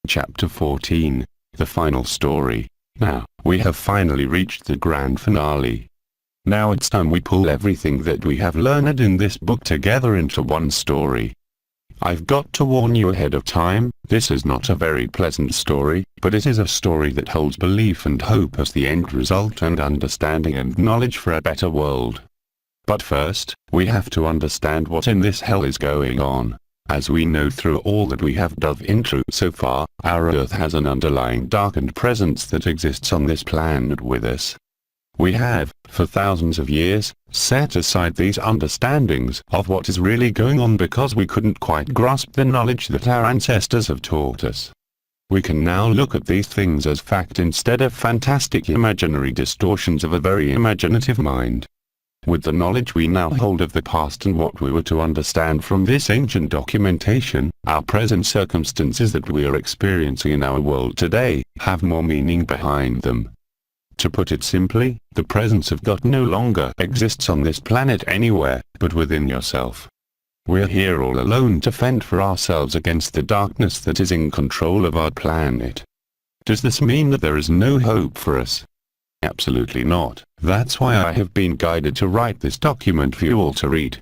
Chapter 14, the final story. Now, we have finally reached the grand finale. Now it's time we pull everything that we have learned in this book together into one story. I've got to warn you ahead of time, this is not a very pleasant story, but it is a story that holds belief and hope as the end result and understanding and knowledge for a better world. But first, we have to understand what in this hell is going on. As we know through all that we have dove into so far, our Earth has an underlying darkened presence that exists on this planet with us. We have, for thousands of years, set aside these understandings of what is really going on because we couldn't quite grasp the knowledge that our ancestors have taught us. We can now look at these things as fact instead of fantastic imaginary distortions of a very imaginative mind. With the knowledge we now hold of the past and what we were to understand from this ancient documentation, our present circumstances that we are experiencing in our world today, have more meaning behind them. To put it simply, the presence of God no longer exists on this planet anywhere, but within yourself. We're here all alone to fend for ourselves against the darkness that is in control of our planet. Does this mean that there is no hope for us? Absolutely not. That's why I have been guided to write this document for you all to read.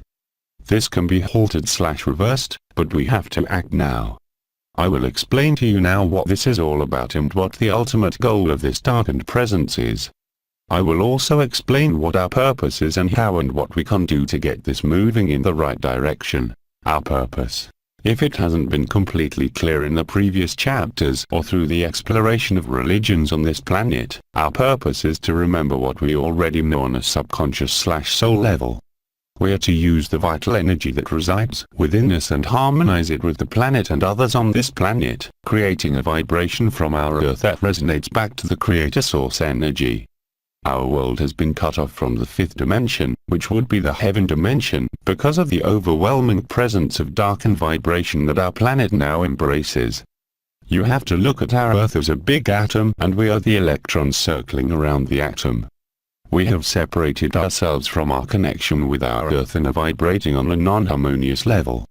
This can be halted/reversed, but we have to act now. I will explain to you now what this is all about and what the ultimate goal of this darkened presence is. I will also explain what our purpose is and how and what we can do to get this moving in the right direction. Our purpose. If it hasn't been completely clear in the previous chapters or through the exploration of religions on this planet, our purpose is to remember what we already know on a subconscious/soul level. We are to use the vital energy that resides within us and harmonize it with the planet and others on this planet, creating a vibration from our Earth that resonates back to the Creator Source energy. Our world has been cut off from the fifth dimension, which would be the heaven dimension, because of the overwhelming presence of darkened vibration that our planet now embraces. You have to look at our Earth as a big atom and we are the electrons circling around the atom. We have separated ourselves from our connection with our Earth and are vibrating on a non-harmonious level.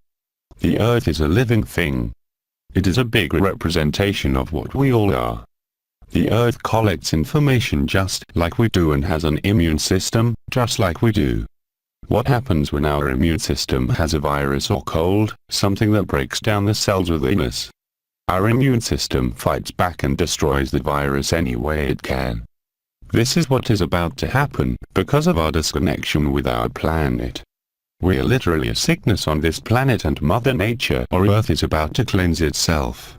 The Earth is a living thing. It is a big representation of what we all are. The Earth collects information just like we do and has an immune system, just like we do. What happens when our immune system has a virus or cold, something that breaks down the cells within us? Our immune system fights back and destroys the virus any way it can. This is what is about to happen, because of our disconnection with our planet. We are literally a sickness on this planet and Mother Nature or Earth is about to cleanse itself.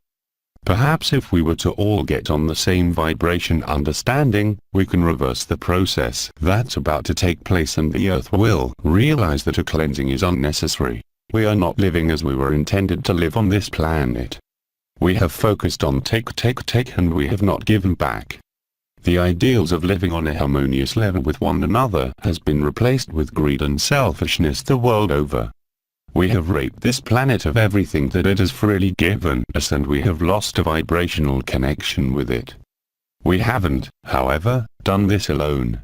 Perhaps if we were to all get on the same vibration understanding, we can reverse the process that's about to take place and the Earth will realize that a cleansing is unnecessary. We are not living as we were intended to live on this planet. We have focused on take and we have not given back. The ideals of living on a harmonious level with one another has been replaced with greed and selfishness the world over. We have raped this planet of everything that it has freely given us and we have lost a vibrational connection with it. We haven't, however, done this alone.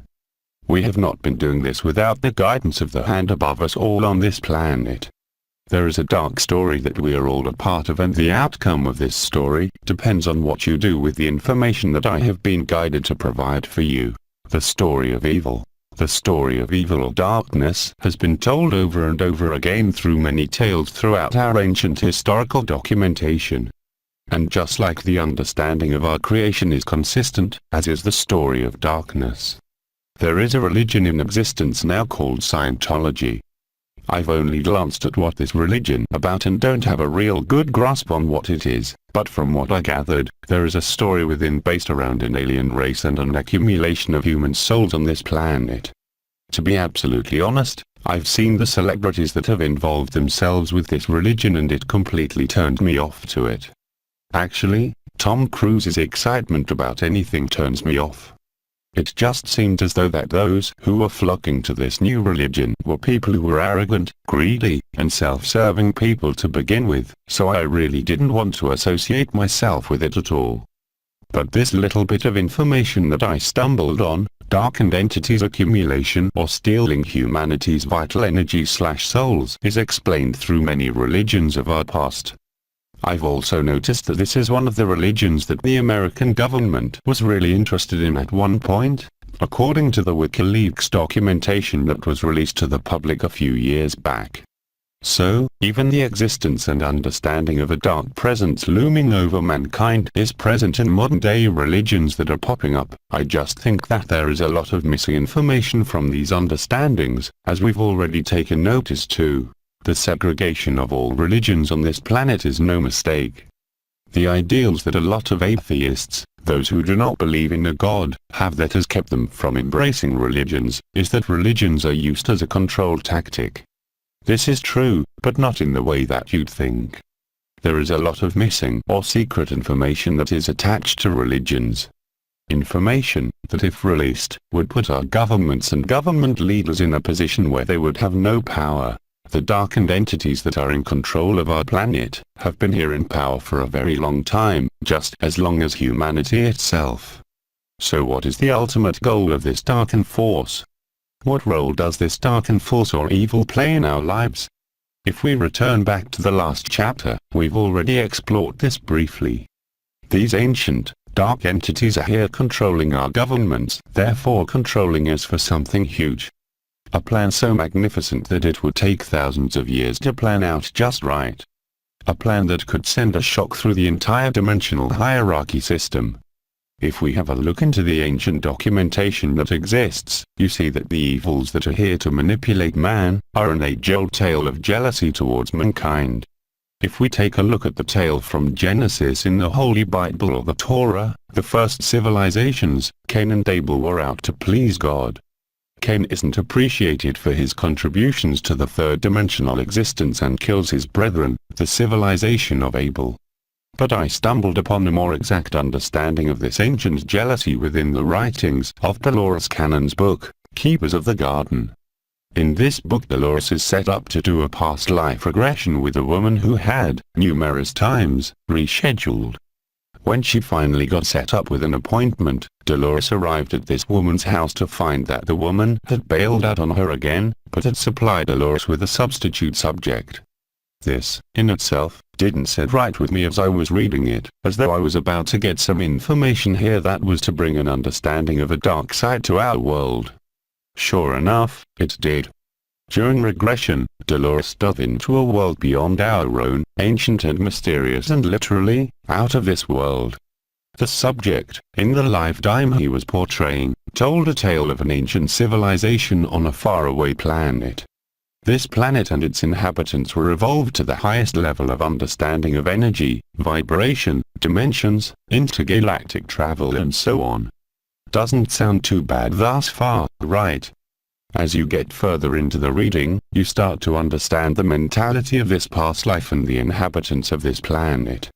We have not been doing this without the guidance of the hand above us all on this planet. There is a dark story that we are all a part of and the outcome of this story depends on what you do with the information that I have been guided to provide for you. The story of evil. The story of evil or darkness has been told over and over again through many tales throughout our ancient historical documentation. And just like the understanding of our creation is consistent, as is the story of darkness. There is a religion in existence now called Scientology. I've only glanced at what this religion about and don't have a real good grasp on what it is, but from what I gathered, there is a story within based around an alien race and an accumulation of human souls on this planet. To be absolutely honest, I've seen the celebrities that have involved themselves with this religion and it completely turned me off to it. Actually, Tom Cruise's excitement about anything turns me off. It just seemed as though that those who were flocking to this new religion were people who were arrogant, greedy, and self-serving people to begin with, so I really didn't want to associate myself with it at all. But this little bit of information that I stumbled on, darkened entities accumulation or stealing humanity's vital energy/souls, is explained through many religions of our past. I've also noticed that this is one of the religions that the American government was really interested in at one point, according to the WikiLeaks documentation that was released to the public a few years back. So, even the existence and understanding of a dark presence looming over mankind is present in modern-day religions that are popping up. I just think that there is a lot of missing information from these understandings, as we've already taken notice to. The segregation of all religions on this planet is no mistake. The ideals that a lot of atheists, those who do not believe in a God, have that has kept them from embracing religions, is that religions are used as a control tactic. This is true, but not in the way that you'd think. There is a lot of missing or secret information that is attached to religions. Information that, if released, would put our governments and government leaders in a position where they would have no power. The darkened entities that are in control of our planet have been here in power for a very long time, just as long as humanity itself. So what is the ultimate goal of this darkened force? What role does this darkened force or evil play in our lives? If we return back to the last chapter, we've already explored this briefly. These ancient, dark entities are here controlling our governments, therefore controlling us for something huge. A plan so magnificent that it would take thousands of years to plan out just right. A plan that could send a shock through the entire dimensional hierarchy system. If we have a look into the ancient documentation that exists, you see that the evils that are here to manipulate man are an age-old tale of jealousy towards mankind. If we take a look at the tale from Genesis in the Holy Bible or the Torah, the first civilizations, Cain and Abel, were out to please God. Cain isn't appreciated for his contributions to the third-dimensional existence and kills his brethren, the civilization of Abel. But I stumbled upon a more exact understanding of this ancient jealousy within the writings of Dolores Cannon's book, Keepers of the Garden. In this book, Dolores is set up to do a past life regression with a woman who had, numerous times, rescheduled. When she finally got set up with an appointment, Dolores arrived at this woman's house to find that the woman had bailed out on her again, but had supplied Dolores with a substitute subject. This, in itself, didn't sit right with me as I was reading it, as though I was about to get some information here that was to bring an understanding of a dark side to our world. Sure enough, it did. During regression, Dolores dove into a world beyond our own, ancient and mysterious and literally, out of this world. The subject, in the lifetime he was portraying, told a tale of an ancient civilization on a faraway planet. This planet and its inhabitants were evolved to the highest level of understanding of energy, vibration, dimensions, intergalactic travel and so on. Doesn't sound too bad thus far, right? As you get further into the reading, you start to understand the mentality of this past life and the inhabitants of this planet.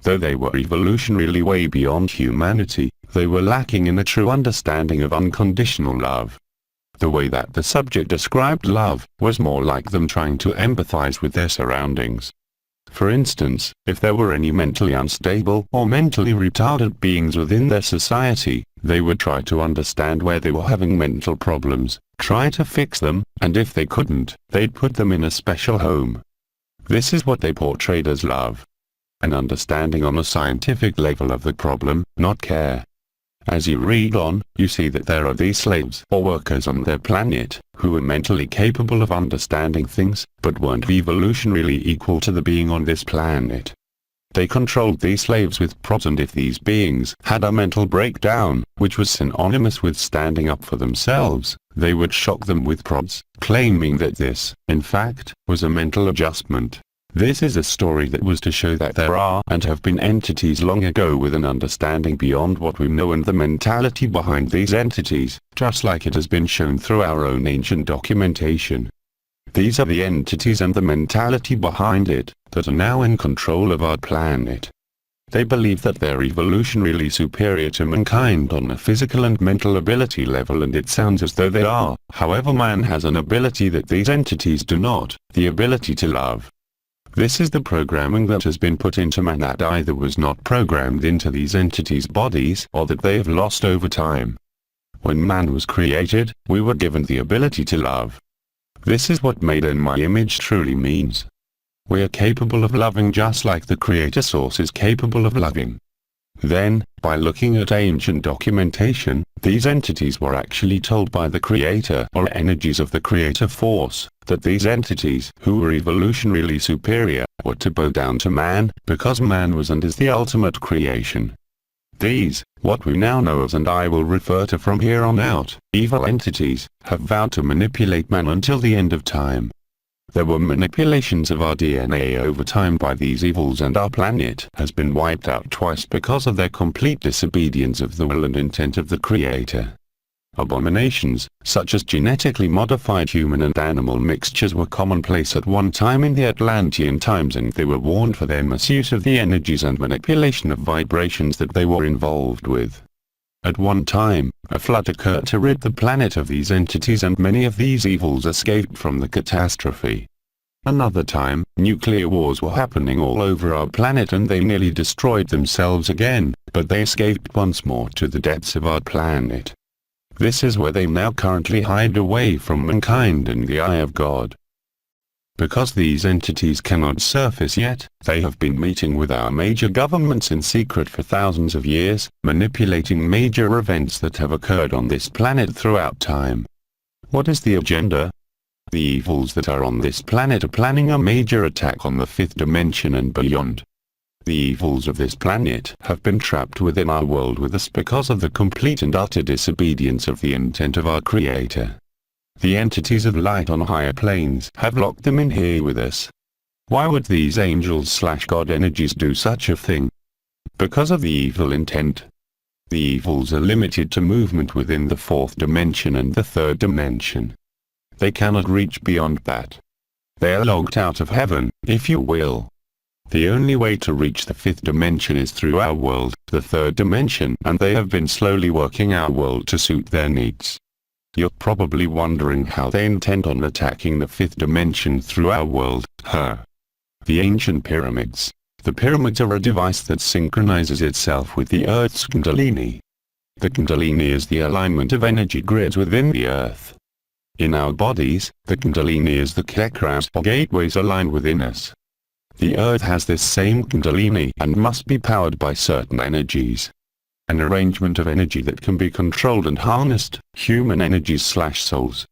Though they were evolutionarily way beyond humanity, they were lacking in a true understanding of unconditional love. The way that the subject described love was more like them trying to empathize with their surroundings. For instance, if there were any mentally unstable or mentally retarded beings within their society, they would try to understand where they were having mental problems, try to fix them, and if they couldn't, they'd put them in a special home. This is what they portrayed as love. An understanding on a scientific level of the problem, not care. As you read on, you see that there are these slaves or workers on their planet, who were mentally capable of understanding things, but weren't evolutionarily equal to the being on this planet. They controlled these slaves with prods, and if these beings had a mental breakdown, which was synonymous with standing up for themselves, they would shock them with prods, claiming that this, in fact, was a mental adjustment. This is a story that was to show that there are and have been entities long ago with an understanding beyond what we know and the mentality behind these entities, just like it has been shown through our own ancient documentation. These are the entities and the mentality behind it, that are now in control of our planet. They believe that they're evolutionarily superior to mankind on a physical and mental ability level, and it sounds as though they are. However, man has an ability that these entities do not, the ability to love. This is the programming that has been put into man that either was not programmed into these entities' bodies or that they have lost over time. When man was created, we were given the ability to love. This is what made in my image truly means. We are capable of loving just like the Creator Source is capable of loving. Then, by looking at ancient documentation, these entities were actually told by the Creator or energies of the Creator Force, that these entities, who were evolutionarily superior, were to bow down to man, because man was and is the ultimate creation. These, what we now know as and I will refer to from here on out, evil entities, have vowed to manipulate man until the end of time. There were manipulations of our DNA over time by these evils, and our planet has been wiped out twice because of their complete disobedience of the will and intent of the Creator. Abominations, such as genetically modified human and animal mixtures, were commonplace at one time in the Atlantean times, and they were warned for their misuse of the energies and manipulation of vibrations that they were involved with. At one time, a flood occurred to rid the planet of these entities, and many of these evils escaped from the catastrophe. Another time, nuclear wars were happening all over our planet and they nearly destroyed themselves again, but they escaped once more to the depths of our planet. This is where they now currently hide away from mankind in the eye of God. Because these entities cannot surface yet, they have been meeting with our major governments in secret for thousands of years, manipulating major events that have occurred on this planet throughout time. What is the agenda? The evils that are on this planet are planning a major attack on the fifth dimension and beyond. The evils of this planet have been trapped within our world with us because of the complete and utter disobedience of the intent of our Creator. The entities of light on higher planes have locked them in here with us. Why would these angels/God energies do such a thing? Because of the evil intent. The evils are limited to movement within the fourth dimension and the third dimension. They cannot reach beyond that. They are locked out of heaven, if you will. The only way to reach the fifth dimension is through our world, the third dimension, and they have been slowly working our world to suit their needs. You're probably wondering how they intend on attacking the fifth dimension through our world, The ancient pyramids. The pyramids are a device that synchronizes itself with the Earth's Kundalini. The Kundalini is the alignment of energy grids within the Earth. In our bodies, the Kundalini is the chakras or gateways aligned within us. The Earth has this same Kundalini and must be powered by certain energies. An arrangement of energy that can be controlled and harnessed, human energies/souls.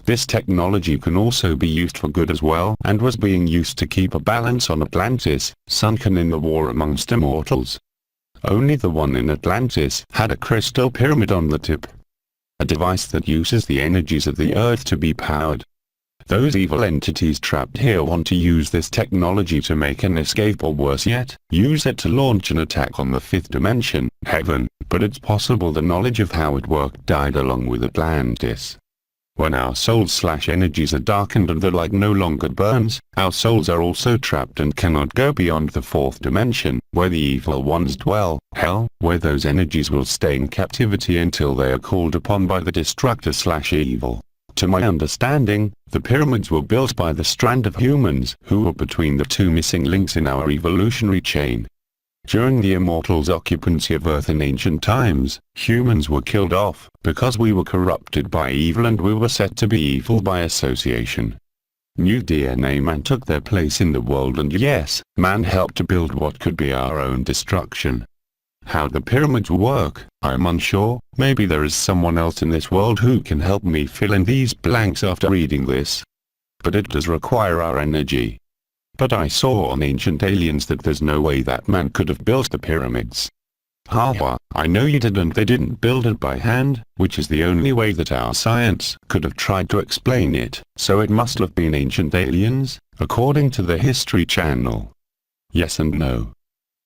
This technology can also be used for good as well, and was being used to keep a balance on Atlantis, sunken in the war amongst immortals. Only the one in Atlantis had a crystal pyramid on the tip. A device that uses the energies of the Earth to be powered. Those evil entities trapped here want to use this technology to make an escape, or worse yet, use it to launch an attack on the fifth dimension, heaven, but it's possible the knowledge of how it worked died along with Atlantis. When our souls/energies are darkened and the light no longer burns, our souls are also trapped and cannot go beyond the fourth dimension, where the evil ones dwell, hell, where those energies will stay in captivity until they are called upon by the destructor/evil. To my understanding, the pyramids were built by the strand of humans who were between the two missing links in our evolutionary chain. During the immortals' occupancy of Earth in ancient times, humans were killed off because we were corrupted by evil and we were set to be evil by association. New DNA man took their place in the world, and yes, man helped to build what could be our own destruction. How the pyramids work, I'm unsure. Maybe there is someone else in this world who can help me fill in these blanks after reading this. But it does require our energy. But I saw on Ancient Aliens that there's no way that man could have built the pyramids. Haha, I know you did, and they didn't build it by hand, which is the only way that our science could have tried to explain it, so it must have been Ancient Aliens, according to the History Channel. Yes and no.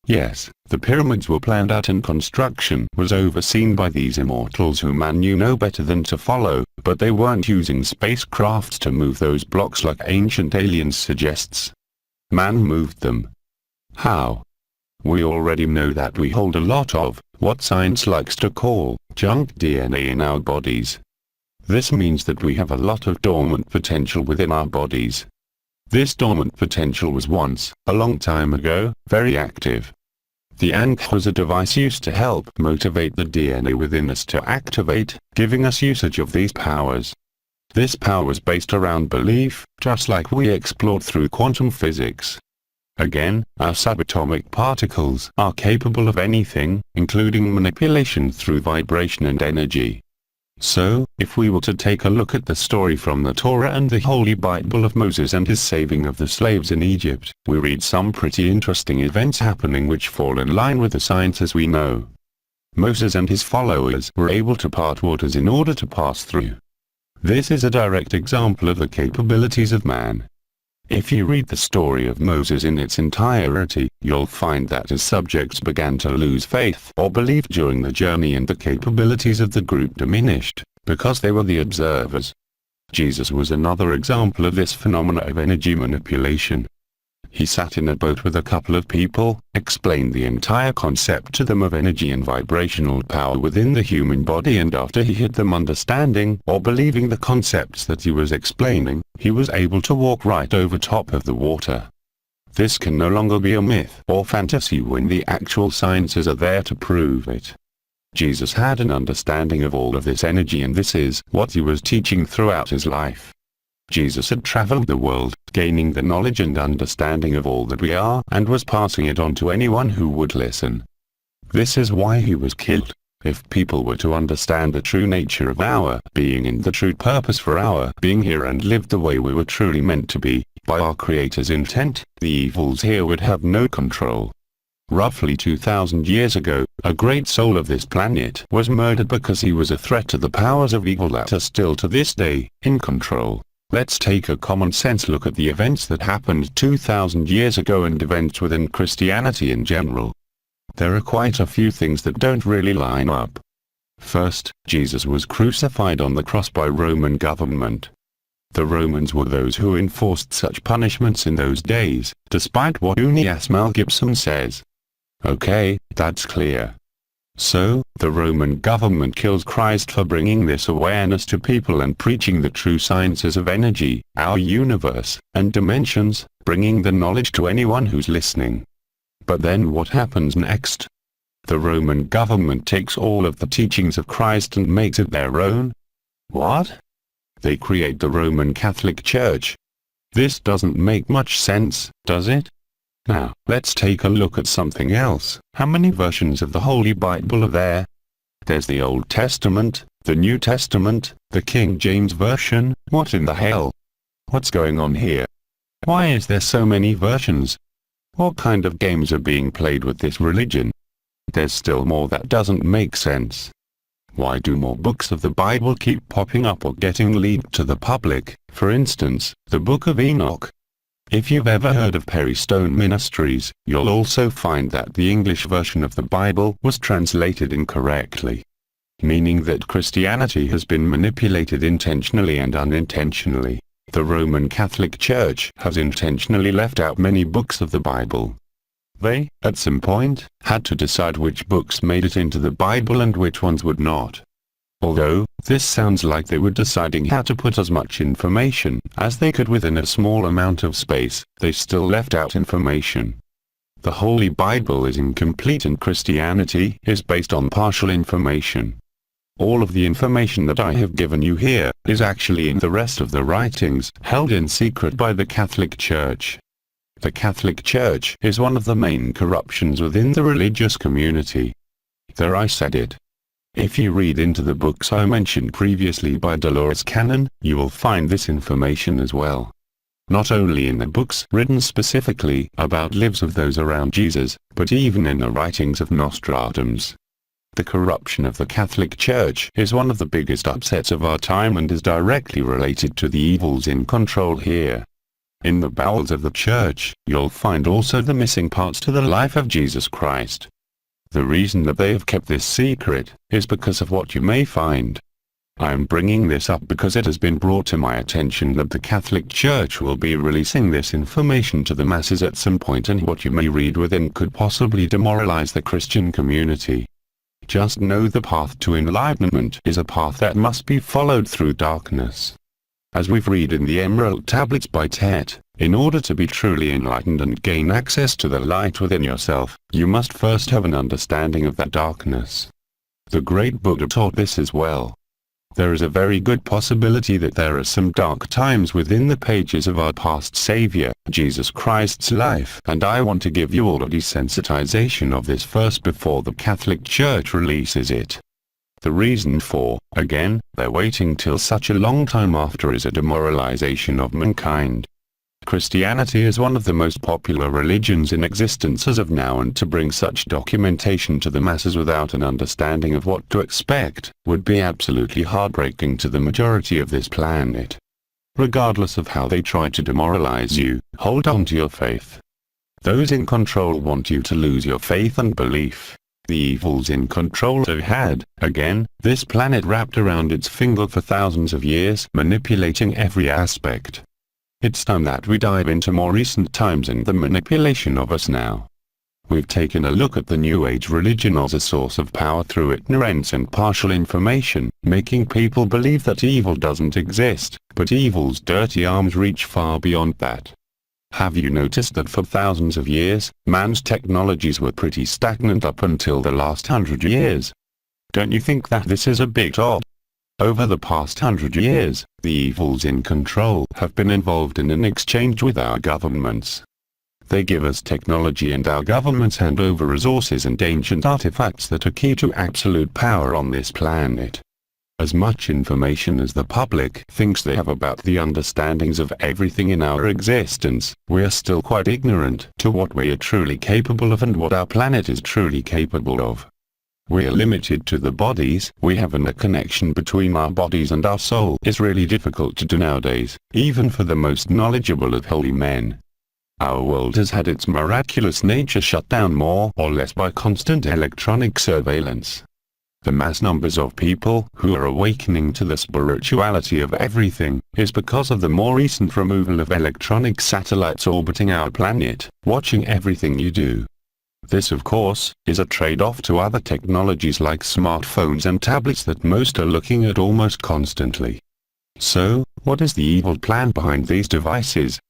Yes, the pyramids were planned out and construction was overseen by these immortals who man knew no better than to follow, but they weren't using spacecrafts to move those blocks like Ancient Aliens suggests. Man moved them. How? We already know that we hold a lot of, what science likes to call, junk DNA in our bodies. This means that we have a lot of dormant potential within our bodies. This dormant potential was once, a long time ago, very active. The Ankh was a device used to help motivate the DNA within us to activate, giving us usage of these powers. This power was based around belief, just like we explored through quantum physics. Again, our subatomic particles are capable of anything, including manipulation through vibration and energy. So, if we were to take a look at the story from the Torah and the Holy Bible of Moses and his saving of the slaves in Egypt, we read some pretty interesting events happening which fall in line with the sciences we know. Moses and his followers were able to part waters in order to pass through. This is a direct example of the capabilities of man. If you read the story of Moses in its entirety, you'll find that his subjects began to lose faith or belief during the journey and the capabilities of the group diminished, because they were the observers. Jesus was another example of this phenomena of energy manipulation. He sat in a boat with a couple of people, explained the entire concept to them of energy and vibrational power within the human body, and after he had them understanding or believing the concepts that he was explaining, he was able to walk right over top of the water. This can no longer be a myth or fantasy when the actual sciences are there to prove it. Jesus had an understanding of all of this energy, and this is what he was teaching throughout his life. Jesus had traveled the world, gaining the knowledge and understanding of all that we are, and was passing it on to anyone who would listen. This is why he was killed. If people were to understand the true nature of our being and the true purpose for our being here and live the way we were truly meant to be, by our Creator's intent, the evils here would have no control. Roughly 2,000 years ago, a great soul of this planet was murdered because he was a threat to the powers of evil that are still to this day in control. Let's take a common sense look at the events that happened 2,000 years ago and events within Christianity in general. There are quite a few things that don't really line up. First, Jesus was crucified on the cross by Roman government. The Romans were those who enforced such punishments in those days, despite what Unias Mal Gibson says. Okay, that's clear. So, the Roman government kills Christ for bringing this awareness to people and preaching the true sciences of energy, our universe, and dimensions, bringing the knowledge to anyone who's listening. But then what happens next? The Roman government takes all of the teachings of Christ and makes it their own. What? They create the Roman Catholic Church. This doesn't make much sense, does it? Now, let's take a look at something else. How many versions of the Holy Bible are there? There's the Old Testament, the New Testament, the King James Version. What in the hell? What's going on here? Why is there so many versions? What kind of games are being played with this religion? There's still more that doesn't make sense. Why do more books of the Bible keep popping up or getting leaked to the public? For instance, the Book of Enoch. If you've ever heard of Perry Stone Ministries, you'll also find that the English version of the Bible was translated incorrectly. Meaning that Christianity has been manipulated intentionally and unintentionally. The Roman Catholic Church has intentionally left out many books of the Bible. They, at some point, had to decide which books made it into the Bible and which ones would not. Although, this sounds like they were deciding how to put as much information as they could within a small amount of space, they still left out information. The Holy Bible is incomplete and Christianity is based on partial information. All of the information that I have given you here is actually in the rest of the writings held in secret by the Catholic Church. The Catholic Church is one of the main corruptions within the religious community. There, I said it. If you read into the books I mentioned previously by Dolores Cannon, you will find this information as well. Not only in the books written specifically about lives of those around Jesus, but even in the writings of Nostradamus. The corruption of the Catholic Church is one of the biggest upsets of our time and is directly related to the evils in control here. In the bowels of the Church, you'll find also the missing parts to the life of Jesus Christ. The reason that they have kept this secret is because of what you may find. I am bringing this up because it has been brought to my attention that the Catholic Church will be releasing this information to the masses at some point, and what you may read within could possibly demoralize the Christian community. Just know the path to enlightenment is a path that must be followed through darkness. As we've read in the Emerald Tablets by Tet, in order to be truly enlightened and gain access to the light within yourself, you must first have an understanding of that darkness. The great Buddha taught this as well. There is a very good possibility that there are some dark times within the pages of our past Savior, Jesus Christ's life, and I want to give you all a desensitization of this first before the Catholic Church releases it. The reason for, again, their waiting till such a long time after is a demoralization of mankind. Christianity is one of the most popular religions in existence as of now, and to bring such documentation to the masses without an understanding of what to expect would be absolutely heartbreaking to the majority of this planet. Regardless of how they try to demoralize you, hold on to your faith. Those in control want you to lose your faith and belief. The evils in control have had, again, this planet wrapped around its finger for thousands of years, manipulating every aspect. It's time that we dive into more recent times and the manipulation of us now. We've taken a look at the New Age religion as a source of power through ignorance and partial information, making people believe that evil doesn't exist, but evil's dirty arms reach far beyond that. Have you noticed that for thousands of years, man's technologies were pretty stagnant up until the last 100 years? Don't you think that this is a bit odd? Over the past 100 years, the evils in control have been involved in an exchange with our governments. They give us technology and our governments hand over resources and ancient artifacts that are key to absolute power on this planet. As much information as the public thinks they have about the understandings of everything in our existence, we are still quite ignorant to what we are truly capable of and what our planet is truly capable of. We are limited to the bodies we have, and a connection between our bodies and our soul is really difficult to do nowadays, even for the most knowledgeable of holy men. Our world has had its miraculous nature shut down more or less by constant electronic surveillance. The mass numbers of people who are awakening to the spirituality of everything is because of the more recent removal of electronic satellites orbiting our planet, watching everything you do. This, of course, is a trade-off to other technologies like smartphones and tablets that most are looking at almost constantly. So, what is the evil plan behind these devices?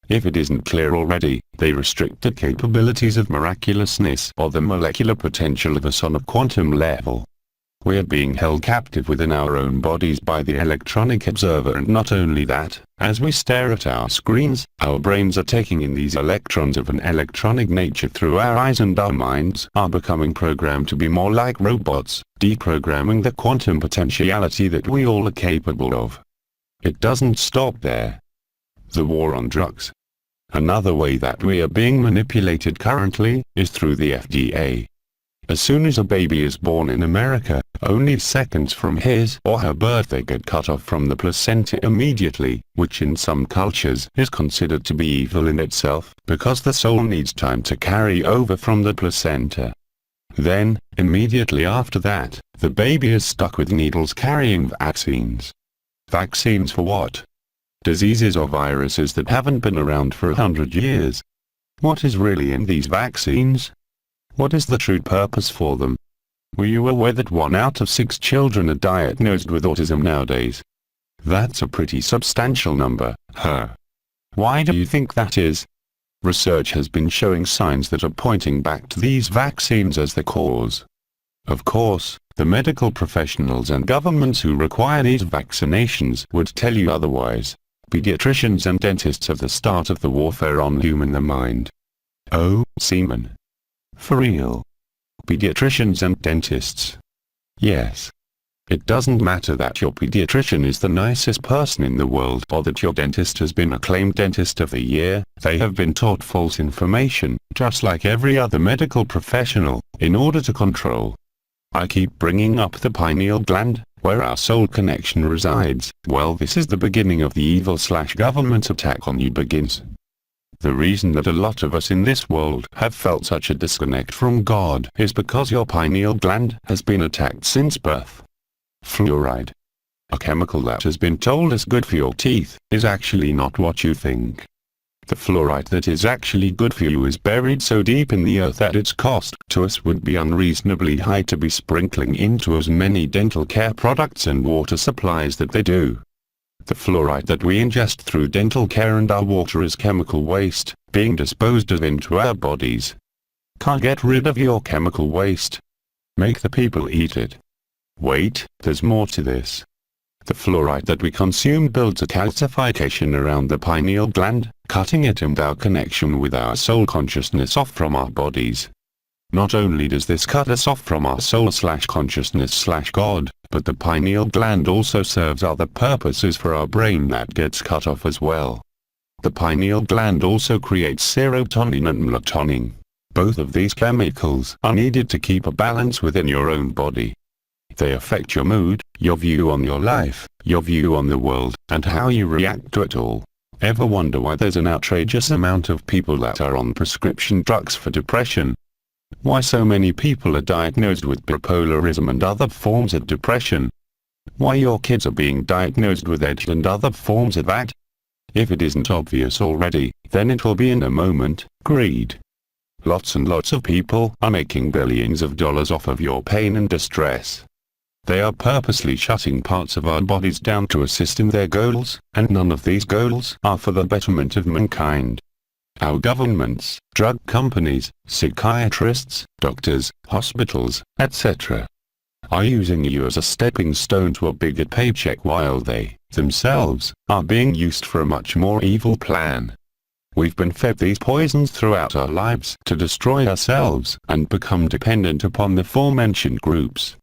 If it isn't clear already, they restrict the capabilities of miraculousness or the molecular potential of us on a quantum level. We are being held captive within our own bodies by the electronic observer, and not only that, as we stare at our screens, our brains are taking in these electrons of an electronic nature through our eyes, and our minds are becoming programmed to be more like robots, deprogramming the quantum potentiality that we all are capable of. It doesn't stop there. The war on drugs. Another way that we are being manipulated currently is through the FDA. As soon as a baby is born in America, only seconds from his or her birth they get cut off from the placenta immediately, which in some cultures is considered to be evil in itself, because the soul needs time to carry over from the placenta. Then, immediately after that, the baby is stuck with needles carrying vaccines. Vaccines for what? Diseases or viruses that haven't been around for 100 years. What is really in these vaccines? What is the true purpose for them? Were you aware that 1 out of 6 children are diagnosed with autism nowadays? That's a pretty substantial number, huh? Why do you think that is? Research has been showing signs that are pointing back to these vaccines as the cause. Of course, the medical professionals and governments who require these vaccinations would tell you otherwise. Pediatricians and dentists are the start of the warfare on human the mind. Oh, semen. For real. Pediatricians and dentists. Yes. It doesn't matter that your pediatrician is the nicest person in the world or that your dentist has been acclaimed Dentist of the Year, they have been taught false information, just like every other medical professional, in order to control. I keep bringing up the pineal gland, where our soul connection resides. Well, this is the beginning of the evil/government attack on you begins. The reason that a lot of us in this world have felt such a disconnect from God is because your pineal gland has been attacked since birth. Fluoride, a chemical that has been told is good for your teeth, is actually not what you think. The fluoride that is actually good for you is buried so deep in the earth that its cost to us would be unreasonably high to be sprinkling into as many dental care products and water supplies that they do. The fluoride that we ingest through dental care and our water is chemical waste, being disposed of into our bodies. Can't get rid of your chemical waste. Make the people eat it. Wait, there's more to this. The fluoride that we consume builds a calcification around the pineal gland, cutting it and our connection with our soul consciousness off from our bodies. Not only does this cut us off from our soul/consciousness/God, but the pineal gland also serves other purposes for our brain that gets cut off as well. The pineal gland also creates serotonin and melatonin. Both of these chemicals are needed to keep a balance within your own body. They affect your mood, your view on your life, your view on the world, and how you react to it all. Ever wonder why there's an outrageous amount of people that are on prescription drugs for depression? Why so many people are diagnosed with bipolarism and other forms of depression? Why your kids are being diagnosed with ADHD and other forms of that? If it isn't obvious already, then it will be in a moment. Greed. Lots and lots of people are making billions of dollars off of your pain and distress. They are purposely shutting parts of our bodies down to assist in their goals, and none of these goals are for the betterment of mankind. Our governments, drug companies, psychiatrists, doctors, hospitals, etc. are using you as a stepping stone to a bigger paycheck while they, themselves, are being used for a much more evil plan. We've been fed these poisons throughout our lives to destroy ourselves and become dependent upon the aforementioned groups.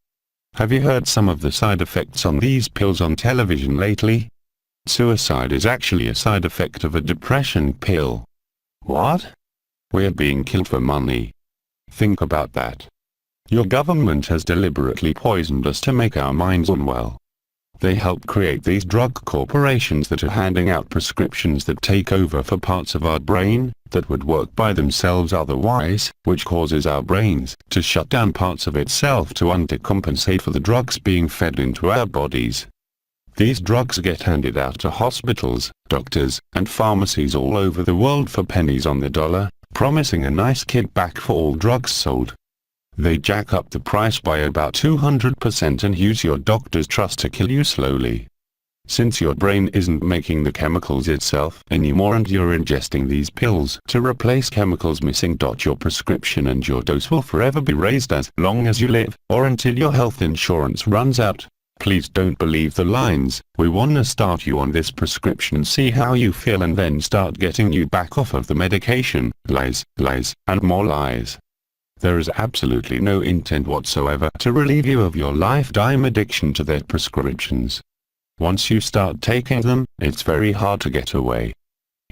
Have you heard some of the side effects on these pills on television lately? Suicide is actually a side effect of a depression pill. What? We're being killed for money. Think about that. Your government has deliberately poisoned us to make our minds unwell. They help create these drug corporations that are handing out prescriptions that take over for parts of our brain that would work by themselves otherwise, which causes our brains to shut down parts of itself to undercompensate for the drugs being fed into our bodies. These drugs get handed out to hospitals, doctors, and pharmacies all over the world for pennies on the dollar, promising a nice kickback for all drugs sold. They jack up the price by about 200% and use your doctor's trust to kill you slowly. Since your brain isn't making the chemicals itself anymore and you're ingesting these pills to replace chemicals missing, your prescription and your dose will forever be raised as long as you live, or until your health insurance runs out. Please don't believe the lines. We wanna start you on this prescription, see how you feel, and then start getting you back off of the medication. Lies, lies, and more lies. There is absolutely no intent whatsoever to relieve you of your lifetime addiction to their prescriptions. Once you start taking them, it's very hard to get away.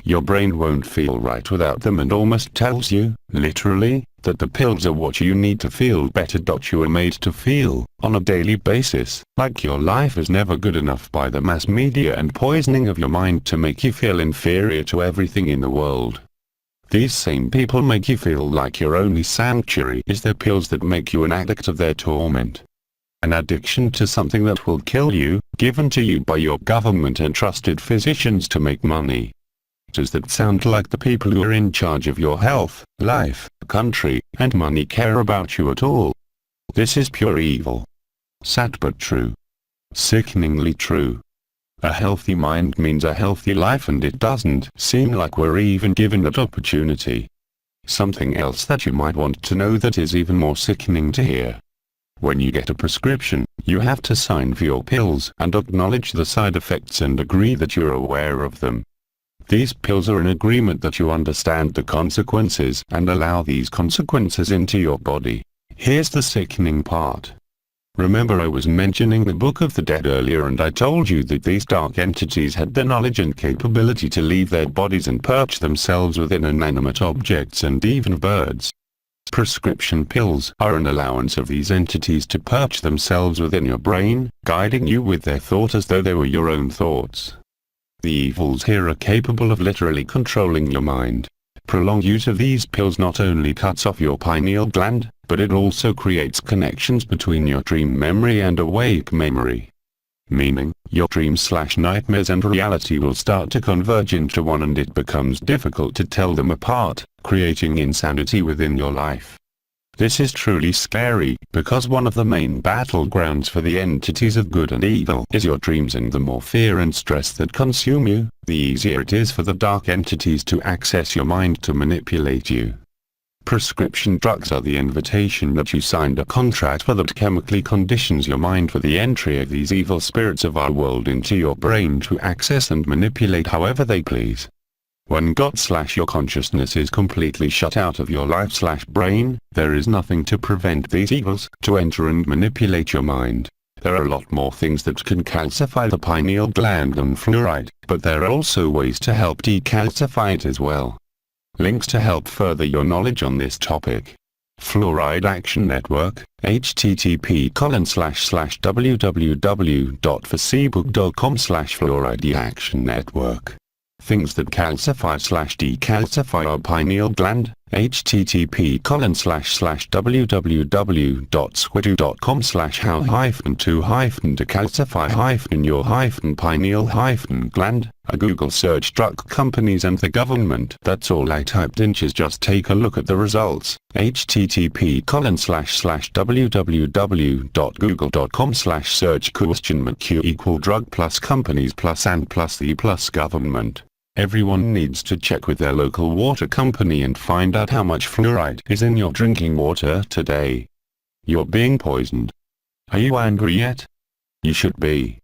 Your brain won't feel right without them and almost tells you, literally, that the pills are what you need to feel better. You are made to feel, on a daily basis, like your life is never good enough by the mass media and poisoning of your mind to make you feel inferior to everything in the world. These same people make you feel like your only sanctuary is their pills that make you an addict of their torment. An addiction to something that will kill you, given to you by your government and trusted physicians to make money. Does that sound like the people who are in charge of your health, life, country, and money care about you at all? This is pure evil. Sad but true. Sickeningly true. A healthy mind means a healthy life, and it doesn't seem like we're even given that opportunity. Something else that you might want to know that is even more sickening to hear. When you get a prescription, you have to sign for your pills and acknowledge the side effects and agree that you're aware of them. These pills are an agreement that you understand the consequences and allow these consequences into your body. Here's the sickening part. Remember, I was mentioning the Book of the Dead earlier, and I told you that these dark entities had the knowledge and capability to leave their bodies and perch themselves within inanimate objects and even birds. Prescription pills are an allowance of these entities to perch themselves within your brain, guiding you with their thought as though they were your own thoughts. The evils here are capable of literally controlling your mind. Prolonged use of these pills not only cuts off your pineal gland, but it also creates connections between your dream memory and awake memory. Meaning, your dreams/nightmares and reality will start to converge into one, and it becomes difficult to tell them apart, creating insanity within your life. This is truly scary, because one of the main battlegrounds for the entities of good and evil is your dreams, and the more fear and stress that consume you, the easier it is for the dark entities to access your mind to manipulate you. Prescription drugs are the invitation that you signed a contract for that chemically conditions your mind for the entry of these evil spirits of our world into your brain to access and manipulate however they please. When God/your consciousness is completely shut out of your life/brain, there is nothing to prevent these evils to enter and manipulate your mind. There are a lot more things that can calcify the pineal gland than fluoride, but there are also ways to help decalcify it as well. Links to help further your knowledge on this topic. Fluoride Action Network, http://www.facebook.com/fluoride action network. Things that calcify/decalcify our pineal gland, http://www.squidu.com/how-to-decalcify-your-pineal-gland, a Google search drug companies and the government. That's all I typed in. Just take a look at the results. http://www.google.com/search?Q=drug plus companies plus and plus the plus government. Everyone needs to check with their local water company and find out how much fluoride is in your drinking water today. You're being poisoned. Are you angry yet? You should be.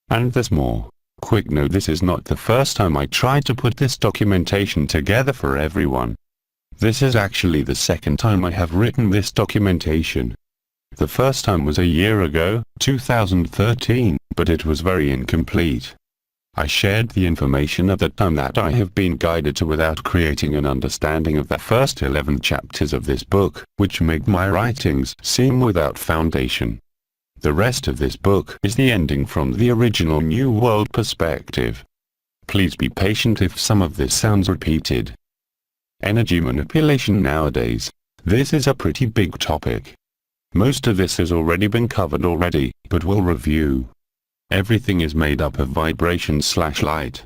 And there's more. Quick note, this is not the first time I tried to put this documentation together for everyone. This is actually the second time I have written this documentation. The first time was a year ago, 2013, but it was very incomplete. I shared the information at the time that I have been guided to without creating an understanding of the first 11 chapters of this book, which make my writings seem without foundation. The rest of this book is the ending from the original New World perspective. Please be patient if some of this sounds repeated. Energy manipulation nowadays. This is a pretty big topic. Most of this has already been covered already, but we'll review. Everything is made up of vibration/light.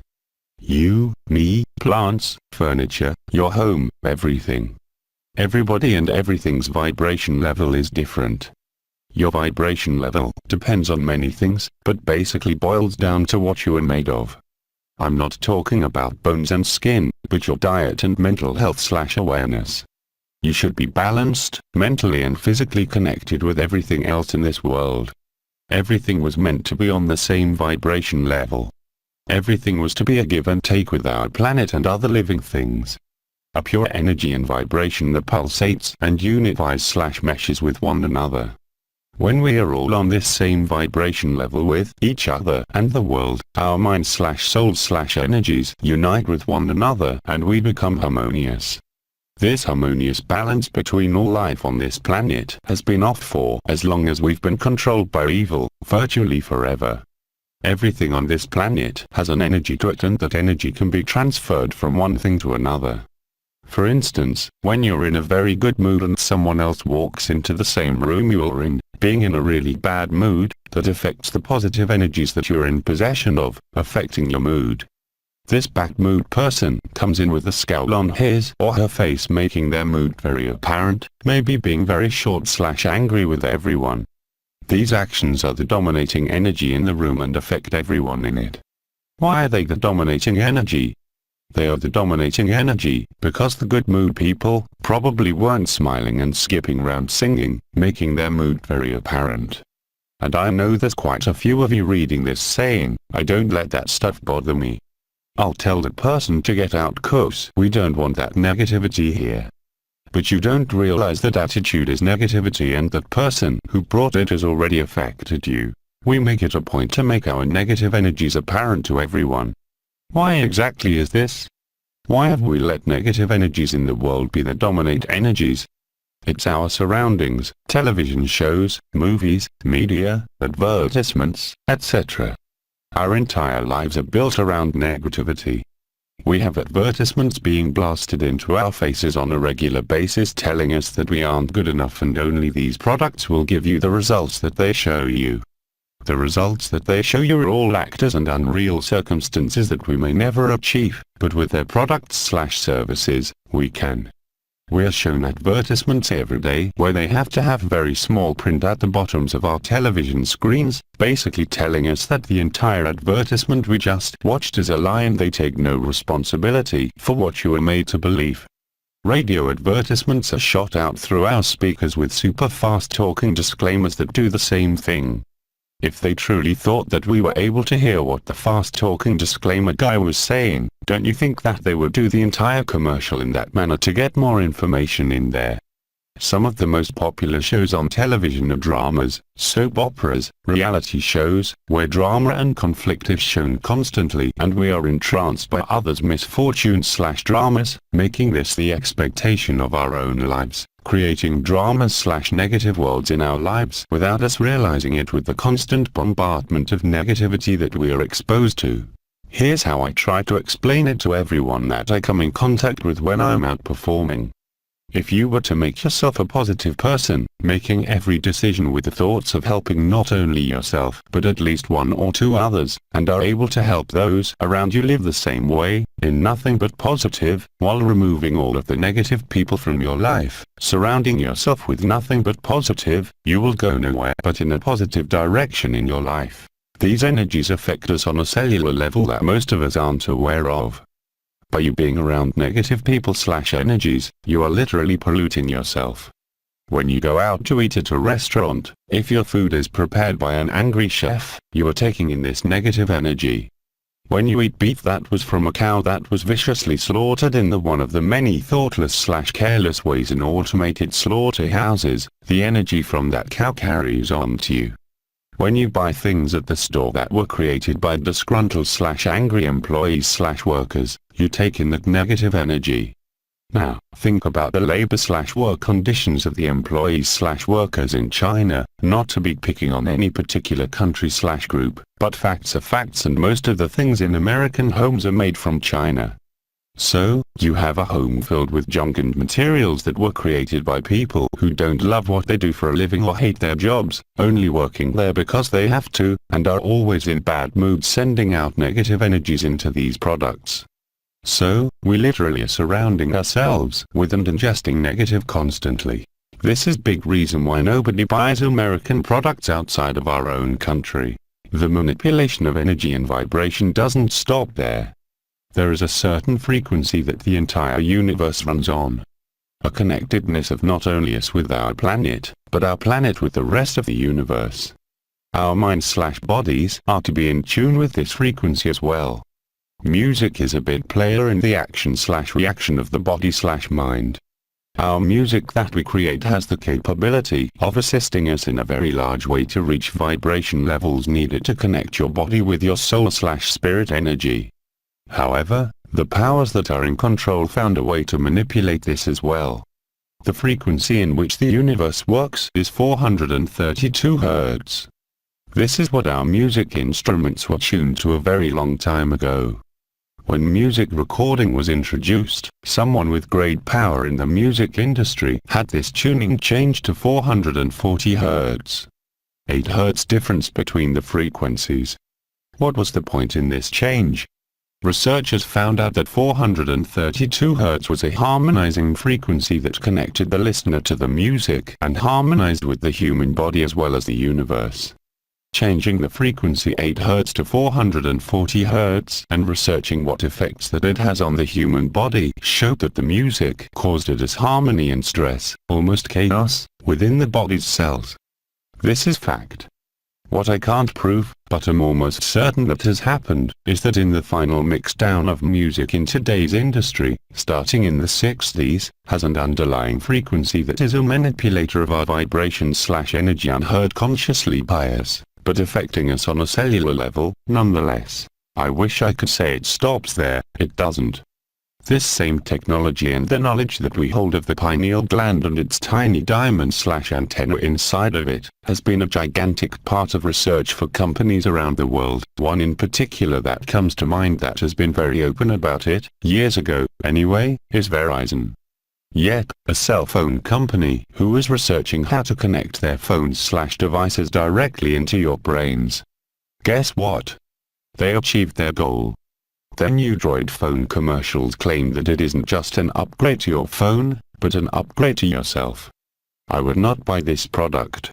You, me, plants, furniture, your home, everything. Everybody and everything's vibration level is different. Your vibration level depends on many things, but basically boils down to what you are made of. I'm not talking about bones and skin, but your diet and mental health/awareness. You should be balanced, mentally and physically connected with everything else in this world. Everything was meant to be on the same vibration level. Everything was to be a give and take with our planet and other living things. A pure energy and vibration that pulsates and unifies/meshes with one another. When we are all on this same vibration level with each other and the world, our minds/souls/energies unite with one another and we become harmonious. This harmonious balance between all life on this planet has been off for as long as we've been controlled by evil, virtually forever. Everything on this planet has an energy to it and that energy can be transferred from one thing to another. For instance, when you're in a very good mood and someone else walks into the same room you're in, being in a really bad mood, that affects the positive energies that you're in possession of, affecting your mood. This bad mood person comes in with a scowl on his or her face, making their mood very apparent, maybe being very short/angry with everyone. These actions are the dominating energy in the room and affect everyone in it. Why are they the dominating energy? They are the dominating energy because the good mood people probably weren't smiling and skipping around singing, making their mood very apparent. And I know there's quite a few of you reading this saying, I don't let that stuff bother me. I'll tell the person to get out 'cause we don't want that negativity here. But you don't realize that attitude is negativity and that person who brought it has already affected you. We make it a point to make our negative energies apparent to everyone. Why exactly is this? Why have we let negative energies in the world be the dominant energies? It's our surroundings, television shows, movies, media, advertisements, etc. Our entire lives are built around negativity. We have advertisements being blasted into our faces on a regular basis telling us that we aren't good enough and only these products will give you the results that they show you. The results that they show you are all actors and unreal circumstances that we may never achieve, but with their products/services, we can. We are shown advertisements every day where they have to have very small print at the bottoms of our television screens, basically telling us that the entire advertisement we just watched is a lie and they take no responsibility for what you are made to believe. Radio advertisements are shot out through our speakers with super fast talking disclaimers that do the same thing. If they truly thought that we were able to hear what the fast talking disclaimer guy was saying, don't you think that they would do the entire commercial in that manner to get more information in there? Some of the most popular shows on television are dramas, soap operas, reality shows, where drama and conflict is shown constantly and we are entranced by others' misfortunes/dramas, making this the expectation of our own lives, creating dramas/negative worlds in our lives without us realizing it with the constant bombardment of negativity that we are exposed to. Here's how I try to explain it to everyone that I come in contact with when I'm out performing. If you were to make yourself a positive person, making every decision with the thoughts of helping not only yourself but at least one or two others, and are able to help those around you live the same way, in nothing but positive, while removing all of the negative people from your life, surrounding yourself with nothing but positive, you will go nowhere but in a positive direction in your life. These energies affect us on a cellular level that most of us aren't aware of. By you being around negative people/energies, you are literally polluting yourself. When you go out to eat at a restaurant, if your food is prepared by an angry chef, you are taking in this negative energy. When you eat beef that was from a cow that was viciously slaughtered in one of the many thoughtless/careless ways in automated slaughterhouses, the energy from that cow carries on to you. When you buy things at the store that were created by disgruntled/angry employees/workers, you take in that negative energy. Now, think about the labor/work conditions of the employees/workers in China, not to be picking on any particular country/group, but facts are facts and most of the things in American homes are made from China. So, you have a home filled with junk and materials that were created by people who don't love what they do for a living or hate their jobs, only working there because they have to, and are always in bad moods sending out negative energies into these products. So, we literally are surrounding ourselves with and ingesting negative constantly. This is big reason why nobody buys American products outside of our own country. The manipulation of energy and vibration doesn't stop there. There is a certain frequency that the entire universe runs on. A connectedness of not only us with our planet, but our planet with the rest of the universe. Our minds/bodies are to be in tune with this frequency as well. Music is a big player in the action/reaction of the body/mind. Our music that we create has the capability of assisting us in a very large way to reach vibration levels needed to connect your body with your soul/spirit energy. However, the powers that are in control found a way to manipulate this as well. The frequency in which the universe works is 432 Hz. This is what our music instruments were tuned to a very long time ago. When music recording was introduced, someone with great power in the music industry had this tuning changed to 440 Hz. 8 Hz difference between the frequencies. What was the point in this change? Researchers found out that 432 Hz was a harmonizing frequency that connected the listener to the music and harmonized with the human body as well as the universe. Changing the frequency 8 Hz to 440 Hz and researching what effects that it has on the human body showed that the music caused a disharmony and stress, almost chaos, within the body's cells. This is fact. What I can't prove, but I'm almost certain that has happened, is that in the final mixdown of music in today's industry, starting in the 60s, has an underlying frequency that is a manipulator of our vibration/energy unheard consciously by us, but affecting us on a cellular level, nonetheless. I wish I could say it stops there, it doesn't. This same technology and the knowledge that we hold of the pineal gland and its tiny diamond/antenna inside of it, has been a gigantic part of research for companies around the world. One in particular that comes to mind that has been very open about it, years ago, anyway, is Verizon. Yet, a cell phone company who was researching how to connect their phones/devices directly into your brains. Guess what? They achieved their goal. Their new Droid phone commercials claim that it isn't just an upgrade to your phone, but an upgrade to yourself. I would not buy this product.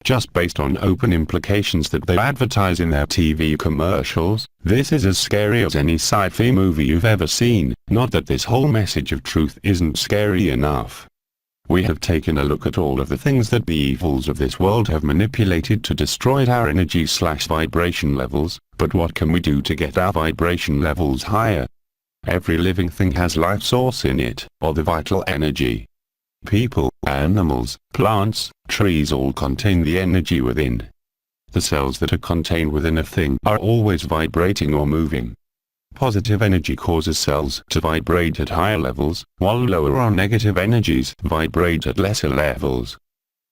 just based on open implications that they advertise in their TV commercials. This is as scary as any sci-fi movie you've ever seen, not that this whole message of truth isn't scary enough. We have taken a look at all of the things that the evils of this world have manipulated to destroy our energy/vibration levels, but what can we do to get our vibration levels higher? Every living thing has life source in it, or the vital energy. People, animals, plants, trees all contain the energy within. The cells that are contained within a thing are always vibrating or moving. Positive energy causes cells to vibrate at higher levels, while lower or negative energies vibrate at lesser levels.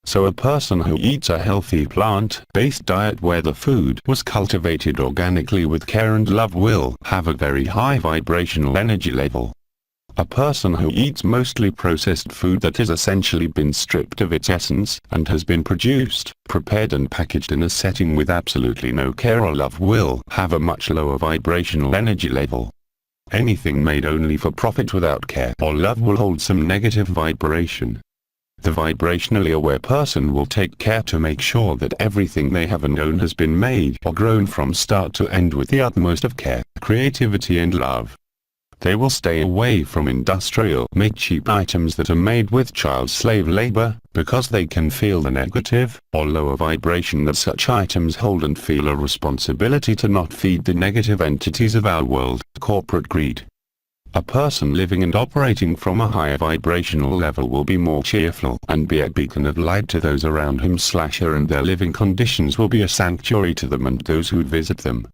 So a person who eats a healthy plant-based diet where the food was cultivated organically with care and love will have a very high vibrational energy level. A person who eats mostly processed food that has essentially been stripped of its essence and has been produced, prepared and packaged in a setting with absolutely no care or love will have a much lower vibrational energy level. Anything made only for profit without care or love will hold some negative vibration. The vibrationally aware person will take care to make sure that everything they have and own has been made or grown from start to end with the utmost of care, creativity and love. They will stay away from industrial, cheap items that are made with child slave labor, because they can feel the negative, or lower vibration that such items hold and feel a responsibility to not feed the negative entities of our world, corporate greed. A person living and operating from a higher vibrational level will be more cheerful and be a beacon of light to those around him/her, and their living conditions will be a sanctuary to them and those who visit them.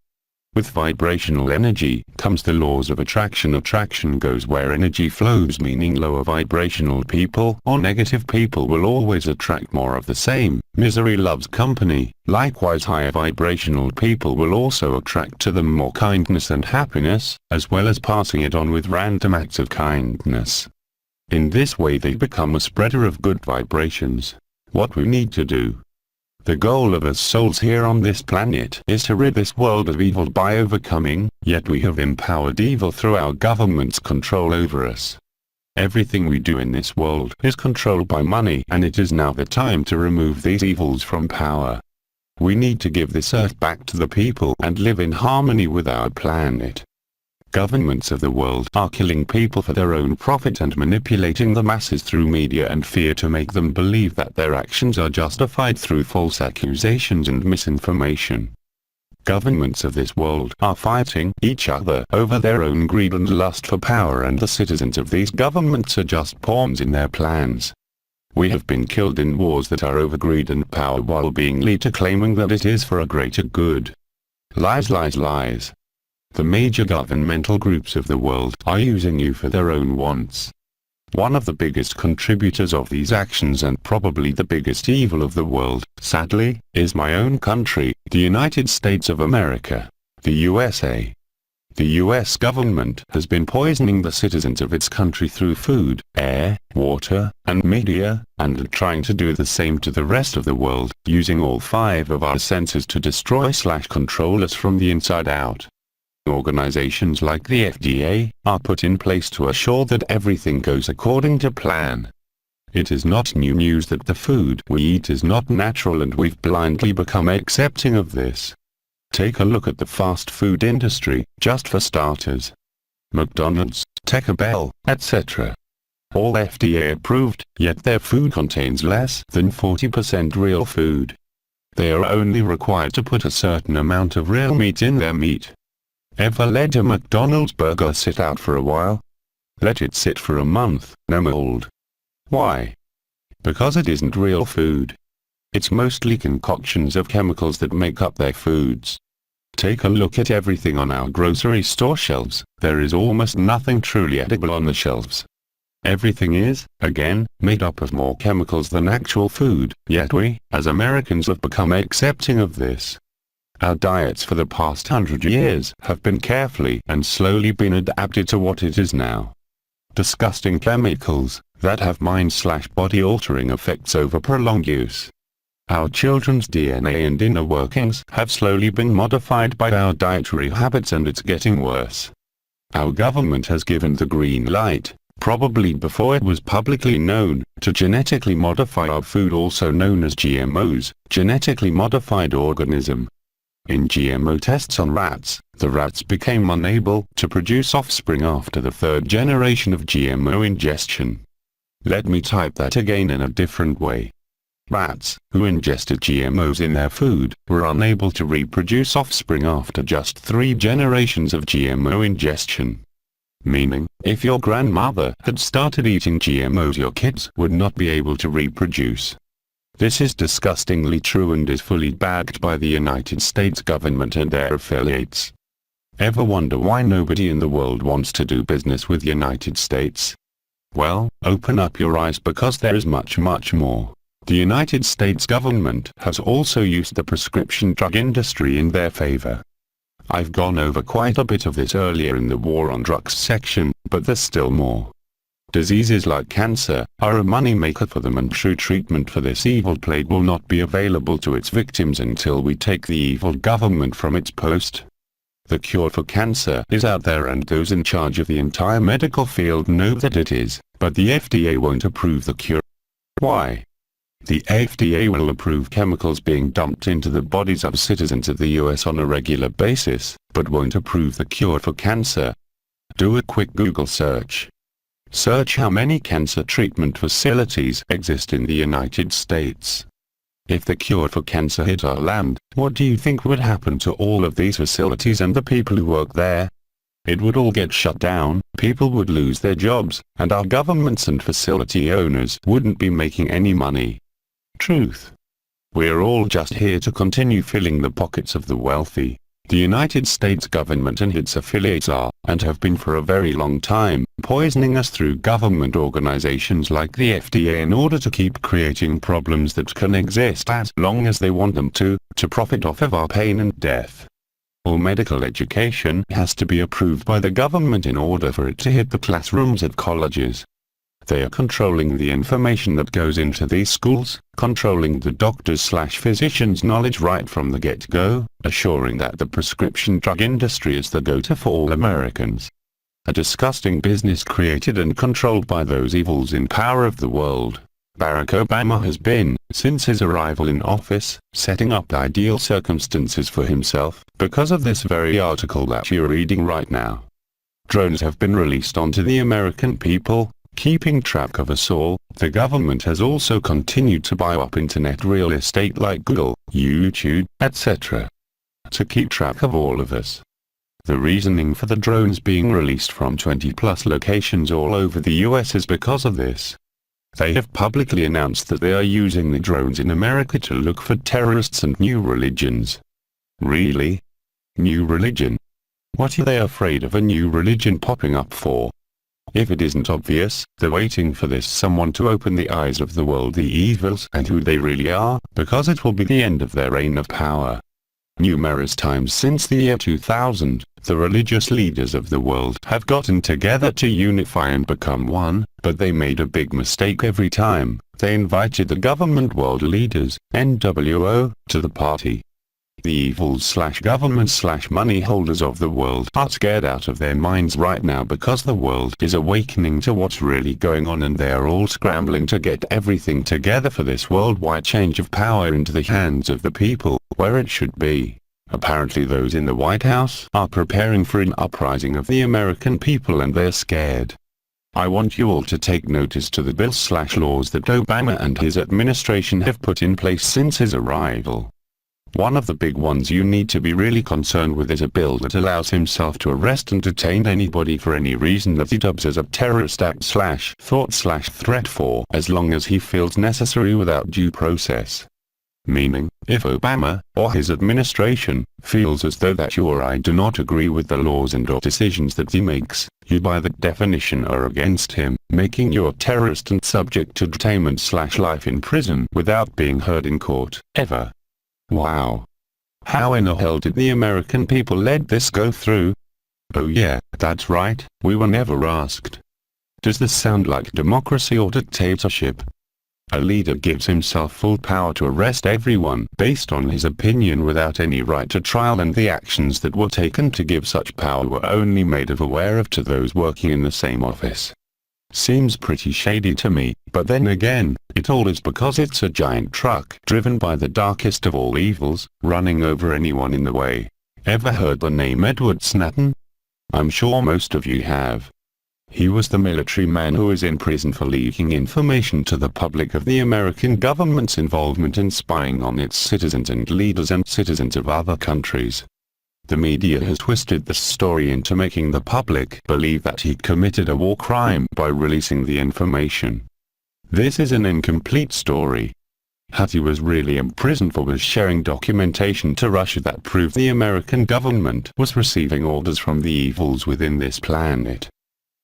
With vibrational energy comes the laws of attraction. Attraction goes where energy flows, meaning lower vibrational people or negative people will always attract more of the same. Misery loves company. Likewise, higher vibrational people will also attract to them more kindness and happiness, as well as passing it on with random acts of kindness. In this way they become a spreader of good vibrations. What we need to do. The goal of us souls here on this planet is to rid this world of evil by overcoming, yet we have empowered evil through our government's control over us. Everything we do in this world is controlled by money, and it is now the time to remove these evils from power. We need to give this earth back to the people and live in harmony with our planet. Governments of the world are killing people for their own profit and manipulating the masses through media and fear to make them believe that their actions are justified through false accusations and misinformation. Governments of this world are fighting each other over their own greed and lust for power, and the citizens of these governments are just pawns in their plans. We have been killed in wars that are over greed and power while being led to claiming that it is for a greater good. Lies, lies, lies. The major governmental groups of the world are using you for their own wants. One of the biggest contributors of these actions, and probably the biggest evil of the world, sadly, is my own country, the United States of America, the USA. The US government has been poisoning the citizens of its country through food, air, water, and media, and trying to do the same to the rest of the world, using all 5 of our senses to destroy/control us from the inside out. Organizations like the FDA are put in place to assure that everything goes according to plan. It is not new news that the food we eat is not natural, and we've blindly become accepting of this. Take a look at the fast food industry, just for starters. McDonald's, Taco Bell, etc. All FDA approved, yet their food contains less than 40% real food. They are only required to put a certain amount of real meat in their meat. Ever let a McDonald's burger sit out for a while? Let it sit for a month, no mold. Why? Because it isn't real food. It's mostly concoctions of chemicals that make up their foods. Take a look at everything on our grocery store shelves. There is almost nothing truly edible on the shelves. Everything is, again, made up of more chemicals than actual food, yet we, as Americans, have become accepting of this. Our diets for the past 100 years have been carefully and slowly been adapted to what it is now. Disgusting chemicals that have mind/body altering effects over prolonged use. Our children's DNA and inner workings have slowly been modified by our dietary habits, and it's getting worse. Our government has given the green light, probably before it was publicly known, to genetically modify our food, also known as GMOs, genetically modified organism. In GMO tests on rats, the rats became unable to produce offspring after the third generation of GMO ingestion. Let me type that again in a different way. Rats, who ingested GMOs in their food, were unable to reproduce offspring after just 3 generations of GMO ingestion. Meaning, if your grandmother had started eating GMOs, your kids would not be able to reproduce. This is disgustingly true and is fully backed by the United States government and their affiliates. Ever wonder why nobody in the world wants to do business with the United States? Well, open up your eyes, because there is much more. The United States government has also used the prescription drug industry in their favor. I've gone over quite a bit of this earlier in the war on drugs section, but there's still more. Diseases like cancer are a moneymaker for them, and true treatment for this evil plague will not be available to its victims until we take the evil government from its post. The cure for cancer is out there, and those in charge of the entire medical field know that it is, but the FDA won't approve the cure. Why? The FDA will approve chemicals being dumped into the bodies of citizens of the US on a regular basis, but won't approve the cure for cancer. Do a quick Google search. Search how many cancer treatment facilities exist in the United States. If the cure for cancer hit our land, what do you think would happen to all of these facilities and the people who work there? It would all get shut down, people would lose their jobs, and our governments and facility owners wouldn't be making any money. Truth. We're all just here to continue filling the pockets of the wealthy. The United States government and its affiliates are, and have been for a very long time, poisoning us through government organizations like the FDA in order to keep creating problems that can exist as long as they want them to profit off of our pain and death. All medical education has to be approved by the government in order for it to hit the classrooms at colleges. They are controlling the information that goes into these schools, controlling the doctors/physicians' knowledge right from the get-go, assuring that the prescription drug industry is the go-to for all Americans. A disgusting business created and controlled by those evils in power of the world. Barack Obama has been, since his arrival in office, setting up ideal circumstances for himself, because of this very article that you're reading right now. Drones have been released onto the American people, keeping track of us all. The government has also continued to buy up internet real estate like Google, YouTube, etc. to keep track of all of us. The reasoning for the drones being released from 20+ locations all over the US is because of this. They have publicly announced that they are using the drones in America to look for terrorists and new religions. Really? New religion? What are they afraid of a new religion popping up for? If it isn't obvious, they're waiting for this someone to open the eyes of the world, the evils and who they really are, because it will be the end of their reign of power. Numerous times since the year 2000, the religious leaders of the world have gotten together to unify and become one, but they made a big mistake every time. They invited the government world leaders, NWO, to the party. The evils/government/money holders of the world are scared out of their minds right now because the world is awakening to what's really going on, and they are all scrambling to get everything together for this worldwide change of power into the hands of the people, where it should be. Apparently those in the White House are preparing for an uprising of the American people, and they're scared. I want you all to take notice to the bills/laws that Obama and his administration have put in place since his arrival. One of the big ones you need to be really concerned with is a bill that allows himself to arrest and detain anybody for any reason that he dubs as a terrorist act/thought/threat for as long as he feels necessary without due process. Meaning, if Obama, or his administration, feels as though that you or I do not agree with the laws and or decisions that he makes, you by that definition are against him, making you a terrorist and subject to detainment/life in prison without being heard in court, ever. Wow. How in the hell did the American people let this go through? Oh yeah, that's right, we were never asked. Does this sound like democracy or dictatorship? A leader gives himself full power to arrest everyone based on his opinion without any right to trial, and the actions that were taken to give such power were only made aware of to those working in the same office. Seems pretty shady to me, but then again, it all is because it's a giant truck driven by the darkest of all evils, running over anyone in the way. Ever heard the name Edward Snowden? I'm sure most of you have. He was the military man who is in prison for leaking information to the public of the American government's involvement in spying on its citizens and leaders and citizens of other countries. The media has twisted this story into making the public believe that he committed a war crime by releasing the information. This is an incomplete story. What he was really imprisoned for was sharing documentation to Russia that proved the American government was receiving orders from the evils within this planet.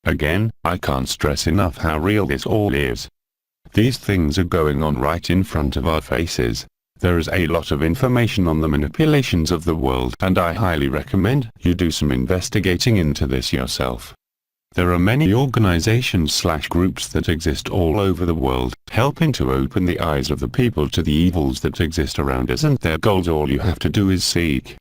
Again, I can't stress enough how real this all is. These things are going on right in front of our faces. There is a lot of information on the manipulations of the world, and I highly recommend you do some investigating into this yourself. There are many organizations/groups that exist all over the world, helping to open the eyes of the people to the evils that exist around us and their goals. All you have to do is seek.